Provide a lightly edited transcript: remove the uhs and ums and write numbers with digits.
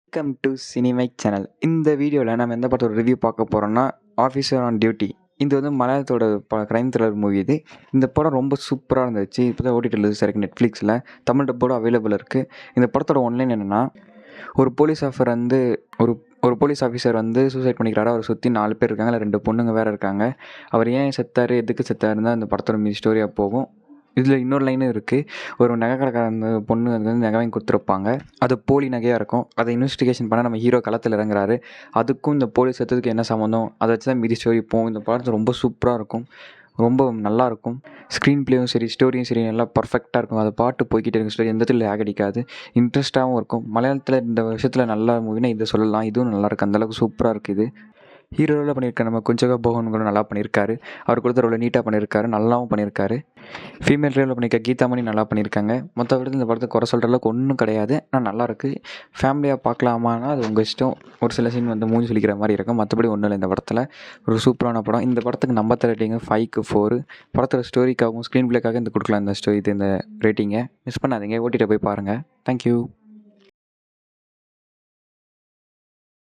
Welcome to சினிமைக் channel. இந்த வீடியோவில் நம்ம எந்த படத்தோட ரிவ்யூ பார்க்க போகிறோம்னா ஆஃபீஸர் ஆன் டியூட்டி. இது வந்து மலையாளத்தோட க்ரைம் த்ரில்லர் மூவி. இந்த படம் ரொம்ப சூப்பராக இருந்துச்சு. இப்போ தான் ஓடிடியில் ரிலீஸ் ஆயிருக்கு நெட்ஃப்ளிக்ஸில். தமிழ் டப்போட அவைலபிள் இருக்குது. இந்த படத்தோட ஒன்லைன் என்னென்னா, ஒரு போலீஸ் ஆஃபர் வந்து ஒரு போலீஸ் ஆஃபீஸர் வந்து சூசைட் பண்ணிக்கிறாரு. அவரை சுற்றி 4 பேர் இருக்காங்க, இல்லை 2 பொண்ணுங்க வேறு இருக்காங்க. அவர் ஏன் செத்தார், எதுக்கு செத்தாருன்னு அந்த படத்தோட மீதி ஸ்டோரியாக போகும். இதில் இன்னொரு லைனும் இருக்குது. ஒரு நகை கடைக்கார அந்த பொண்ணு வந்து நகை வாங்கி கொடுத்துருப்பாங்க. அது போலி நகையாக இருக்கும். அதை இன்வெஸ்டிகேஷன் பண்ண நம்ம ஹீரோ களத்தில் இறங்குறாரு. அதுக்கும் இந்த போலீஸ் சத்தத்துக்கு என்ன சம்மந்தம், அதை வச்சு தான் மீதி ஸ்டோரி போகும். இந்த படத்தில் ரொம்ப சூப்பராக இருக்கும், ரொம்ப நல்லாயிருக்கும். ஸ்க்ரீன் ப்ளேயும் சரி, ஸ்டோரியும் சரி, நல்லா பர்ஃபெக்டாக இருக்கும். அதை பாட்டு போய்கிட்டே இருக்கும். ஸ்டோரி எந்த இடத்துல லேக் அடிக்காது, இன்ட்ரெஸ்ட்டாகவும் இருக்கும். மலையாளத்தில் இந்த விஷயத்தில் நல்ல மூவினா இதை சொல்லலாம். இதுவும் நல்லாயிருக்கு, அந்தளவுக்கு சூப்பராக இருக்குது. ஹீரோவில் பண்ணியிருக்காரு நம்ம குஞ்சகா போகன்களும் நல்லா பண்ணியிருக்காரு. அவர் கொடுத்த ரோலை நீட்டாக பண்ணியிருக்காரு, நல்லாவும் பண்ணியிருக்காரு. ஃபீமேல் ரோலில் பண்ணியிருக்க கீதாமணி நல்லா பண்ணியிருக்காங்க. மொத்த விட இந்த படத்தை குறை சொல்கிற அளவுக்கு ஒன்றும் கிடையாது. ஆனால் நல்லாயிருக்கு. ஃபேமிலியாக பார்க்கலாமான்னா அது உங்கள் இஷ்டம். ஒரு சில சீன் வந்து மூஞ்சி சொல்லிக்கிற மாதிரி இருக்கும், மற்றபடி ஒன்றும் இல்லை. இந்த படத்தில் ஒரு சூப்பரான படம். இந்த படத்துக்கு நம்பர் ரேட்டிங்கு 5க்கு 4. படத்தோட ஸ்டோரிக்காகவும் ஸ்க்ரீன் பிளேக்காக இந்த கொடுக்கலாம். இந்த ரேட்டிங்கை மிஸ் பண்ணாதீங்க. ஓட்டிகிட்டு போய் பாருங்கள். தேங்க்யூ.